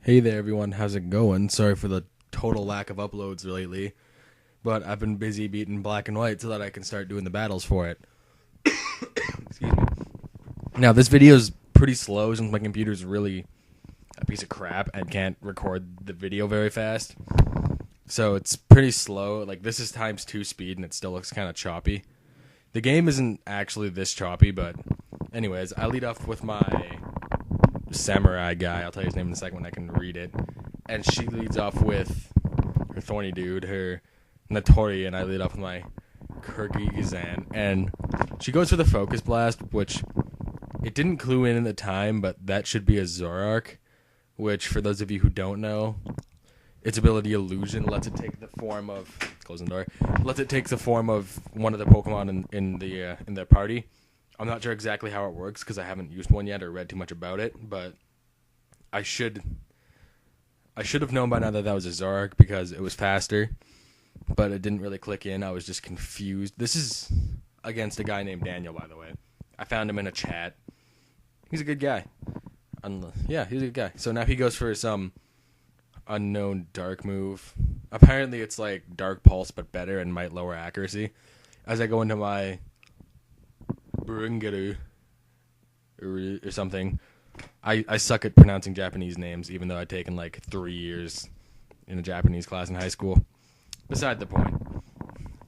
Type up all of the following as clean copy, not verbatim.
Hey there, everyone. How's it going? Sorry for the total lack of uploads lately, but I've been busy beating black and white so that I can start doing the battles for it. Excuse me. Now, this video is pretty slow since my computer's really a piece of crap and can't record the video very fast. So it's pretty slow. Like, this is ×2 speed and it still looks kind of choppy. The game isn't actually this choppy, but anyways, I lead off with my samurai guy. I'll tell you his name in a second when I can read it. And she leads off with her thorny dude, her Natori, and I lead off with my Kyrgyzstan. And she goes for the focus blast, which it didn't clue in at the time, but that should be a Zoroark, which for those of you who don't know, its ability illusion lets it take the form of lets it take the form of one of the Pokemon in the party. I'm not sure exactly how it works because I haven't used one yet or read too much about it, but I should have known by now that was a Zoroark because it was faster, but it didn't really click in. I was just confused. This is against a guy named Daniel, by the way. I found him in a chat. He's a good guy. Yeah, he's a good guy. So now he goes for some unknown dark move. Apparently it's like Dark Pulse but better and might lower accuracy. As I go into my Burungaru or something. I suck at pronouncing Japanese names, even though I'd taken like 3 years in a Japanese class in high school. Beside the point.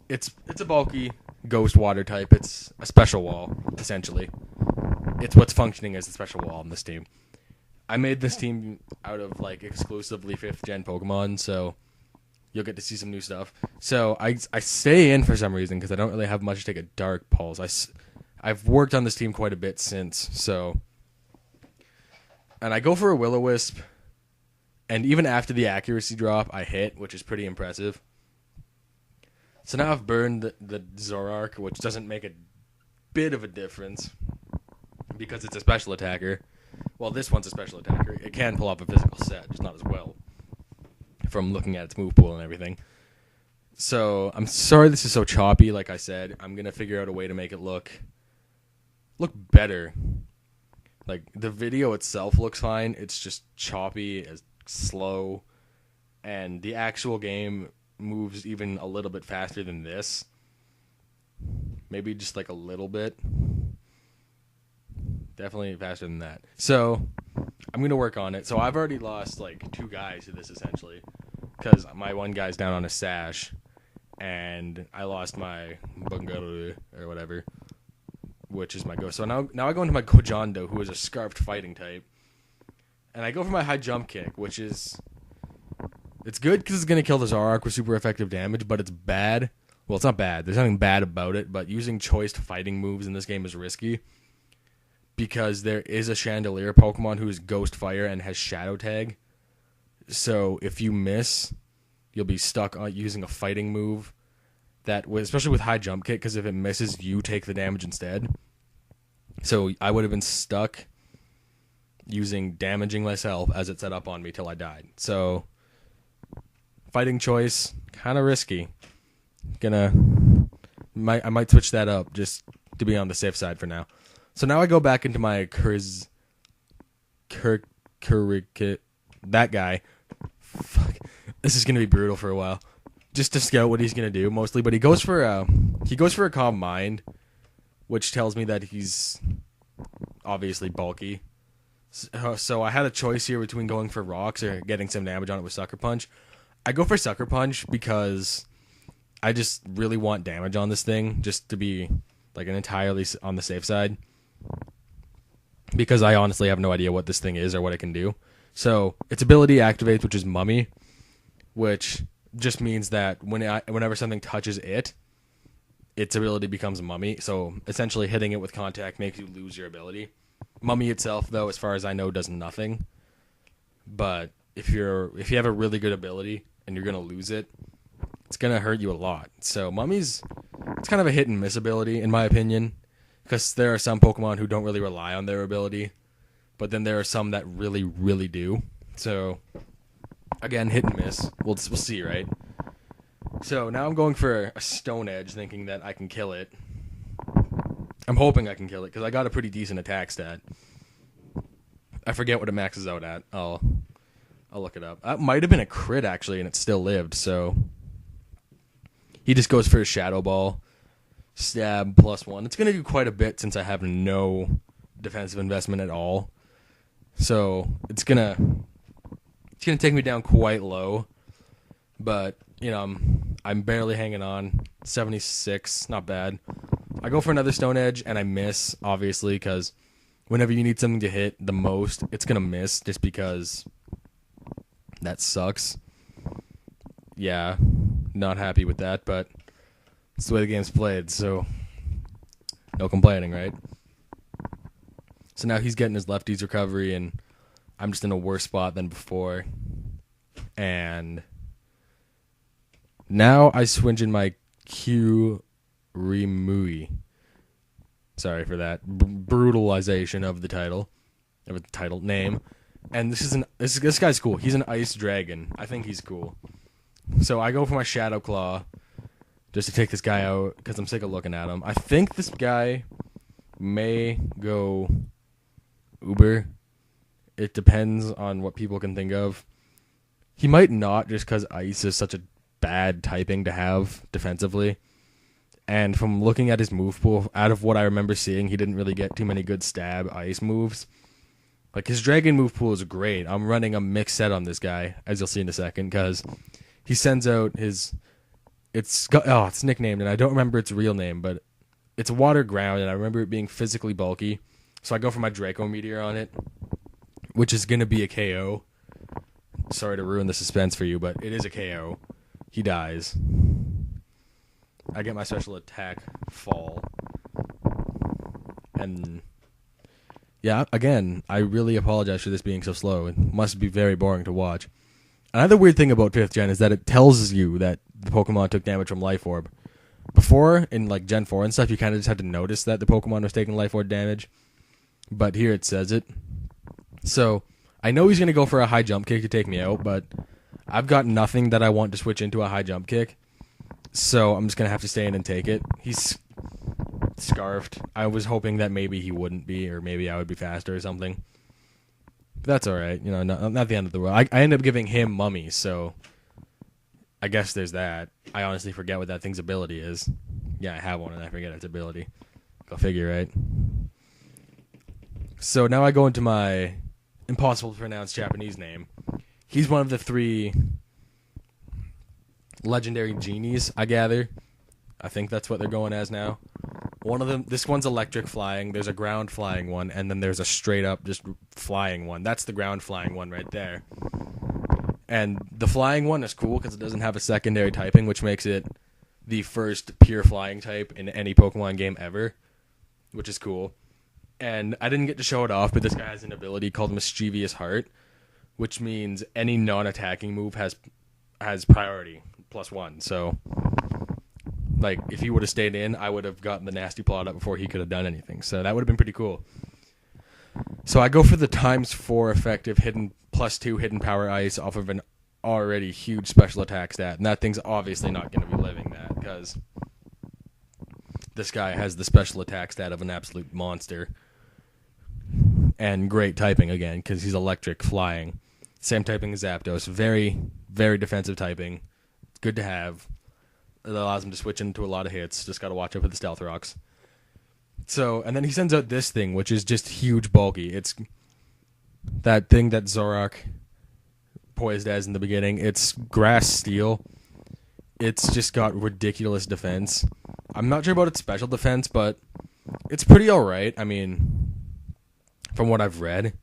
It's a bulky ghost water type. It's a special wall, essentially. It's what's functioning as a special wall in this team. I made this team out of like exclusively 5th gen Pokemon, so you'll get to see some new stuff. So I stay in for some reason because I don't really have much to take a Dark Pulse. I've worked on this team quite a bit since, so... And I go for a Will-O-Wisp, and even after the accuracy drop, I hit, which is pretty impressive. So now I've burned the Zoroark, which doesn't make a bit of a difference, because it's a special attacker. Well, this one's a special attacker. It can pull off a physical set, just not as well, from looking at its move pool and everything. So, I'm sorry this is so choppy, like I said. I'm going to figure out a way to make it look better. Like, the video itself looks fine. It's just choppy, slow, and the actual game moves even a little bit faster than this. Maybe just like a little bit. Definitely faster than that. So, I'm going to work on it. So, I've already lost like 2 guys to this, essentially, because my one guy's down on a sash, and I lost my Bungaru, or whatever, which is my ghost. So now I go into my Kojando, who is a scarfed fighting type. And I go for my high jump kick, which is... It's good because it's going to kill the Zoroark with super effective damage, but it's bad. Well, it's not bad. There's nothing bad about it, but using choiced fighting moves in this game is risky. Because there is a Chandelier Pokemon who is Ghost Fire and has Shadow Tag. So if you miss, you'll be stuck on using a fighting move. Especially with high jump kick, because if it misses, you take the damage instead. So I would have been stuck using damaging myself as it set up on me till I died. So fighting choice, kind of risky. I might switch that up just to be on the safe side for now. So now I go back into my that guy. Fuck, this is gonna be brutal for a while. Just to scout what he's gonna do mostly, but he goes for a Calm Mind, which tells me that he's obviously bulky. So I had a choice here between going for rocks or getting some damage on it with Sucker Punch. I go for Sucker Punch because I just really want damage on this thing, just to be like an entirely on the safe side. Because I honestly have no idea what this thing is or what it can do. So its ability activates, which is Mummy, which just means that whenever something touches it, its ability becomes Mummy. So essentially hitting it with contact makes you lose your ability. Mummy itself, though, as far as I know, does nothing. But if you have a really good ability and you're gonna lose it, it's gonna hurt you a lot. So it's kind of a hit and miss ability, in my opinion, because there are some Pokemon who don't really rely on their ability, but then there are some that really, really do. So again, hit and miss. We'll see, right? So now I'm going for a Stone Edge, thinking that I can kill it. I'm hoping I can kill it, because I got a pretty decent attack stat. I forget what it maxes out at. I'll I'll look it up. That might have been a crit, actually, and it still lived, so... He just goes for a Shadow Ball. Stab +1. It's going to do quite a bit since I have no defensive investment at all. So, it's going to take me down quite low. But, you know, I'm barely hanging on. 76, not bad. I go for another Stone Edge, and I miss, obviously, because whenever you need something to hit the most, it's going to miss just because that sucks. Yeah, not happy with that, but it's the way the game's played, so no complaining, right? So now he's getting his lefties recovery, and I'm just in a worse spot than before. And now I switch in my Rimui. Sorry for that brutalization of the title name. And this guy's cool. He's an ice dragon. I think he's cool. So I go for my Shadow Claw just to take this guy out because I'm sick of looking at him. I think this guy may go Uber. It depends on what people can think of. He might not, just because ice is such a bad typing to have defensively. And from looking at his move pool, out of what I remember seeing, he didn't really get too many good stab ice moves. Like, his dragon move pool is great. I'm running a mixed set on this guy, as you'll see in a second, because he sends out his... It's nicknamed, and I don't remember its real name, but it's Water Ground, and I remember it being physically bulky. So I go for my Draco Meteor on it, which is going to be a KO. Sorry to ruin the suspense for you, but it is a KO. He dies. I get my special attack fall. And yeah, again, I really apologize for this being so slow. It must be very boring to watch. Another weird thing about 5th Gen is that it tells you that the Pokemon took damage from Life Orb. Before, in like Gen 4 and stuff, you kind of just had to notice that the Pokemon was taking Life Orb damage. But here it says it. So, I know he's going to go for a high jump kick to take me out, but I've got nothing that I want to switch into a high jump kick. So, I'm just going to have to stay in and take it. He's scarfed. I was hoping that maybe he wouldn't be, or maybe I would be faster or something. But that's alright. You know, not the end of the world. I end up giving him Mummy, so I guess there's that. I honestly forget what that thing's ability is. Yeah, I have one and I forget its ability. Go figure, right? So now I go into my impossible to pronounce Japanese name. He's one of the 3 legendary genies, I gather. I think that's what they're going as now. One of them, this one's electric flying, there's a ground flying one, and then there's a straight up just flying one. That's the ground flying one right there. And the flying one is cool because it doesn't have a secondary typing, which makes it the first pure flying type in any Pokemon game ever, which is cool. And I didn't get to show it off, but this guy has an ability called Mischievous Heart, which means any non-attacking move has priority, +1. So, like, if he would have stayed in, I would have gotten the nasty plot up before he could have done anything. So that would have been pretty cool. So I go for the ×4 effective hidden +2 hidden power ice off of an already huge special attack stat. And that thing's obviously not going to be living that, because this guy has the special attack stat of an absolute monster. And great typing again, because he's electric flying. Same typing as Zapdos. Very, very defensive typing. It's good to have. It allows him to switch into a lot of hits. Just got to watch out for the Stealth Rocks. So, and then he sends out this thing, which is just huge bulky. It's that thing that Zorak poised as in the beginning. It's Grass Steel. It's just got ridiculous defense. I'm not sure about its special defense, but it's pretty alright. I mean, from what I've read.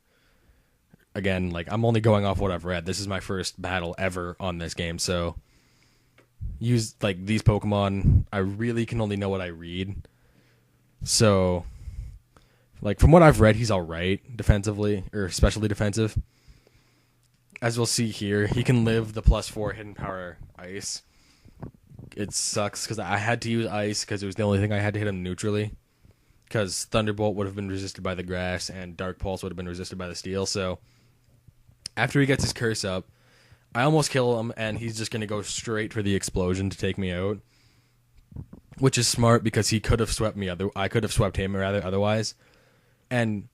Again, like, I'm only going off what I've read. This is my first battle ever on this game, so use, like, these Pokemon, I really can only know what I read. So, like, from what I've read, he's alright defensively, or especially defensive. As we'll see here, he can live the +4 hidden power ice. It sucks, because I had to use ice, because it was the only thing I had to hit him neutrally. Because Thunderbolt would have been resisted by the grass, and Dark Pulse would have been resisted by the steel, so after he gets his curse up, I almost kill him, and he's just going to go straight for the explosion to take me out. Which is smart, because he could have swept me. I could have swept him, rather, otherwise. And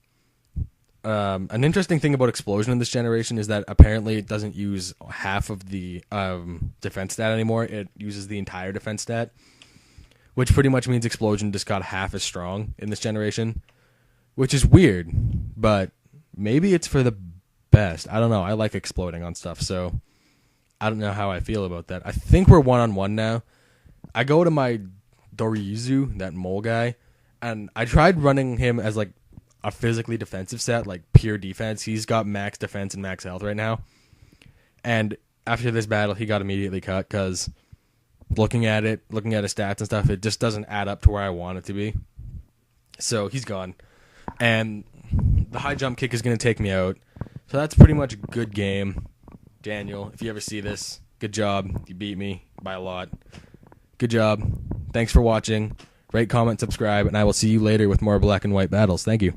An interesting thing about Explosion in this generation is that apparently it doesn't use half of the defense stat anymore. It uses the entire defense stat, which pretty much means Explosion just got half as strong in this generation, which is weird, but maybe it's for the best. I don't know. I like exploding on stuff, so I don't know how I feel about that. I think we're 1-on-1 now. I go to my Dorizu, that mole guy, and I tried running him as like a physically defensive set, like pure defense. He's got max defense and max health right now. And after this battle, he got immediately cut because looking at his stats and stuff, it just doesn't add up to where I want it to be. So he's gone. And the high jump kick is going to take me out. So that's pretty much a good game. Daniel, if you ever see this, good job. You beat me by a lot. Good job. Thanks for watching. Rate, comment, subscribe, and I will see you later with more black and white battles. Thank you.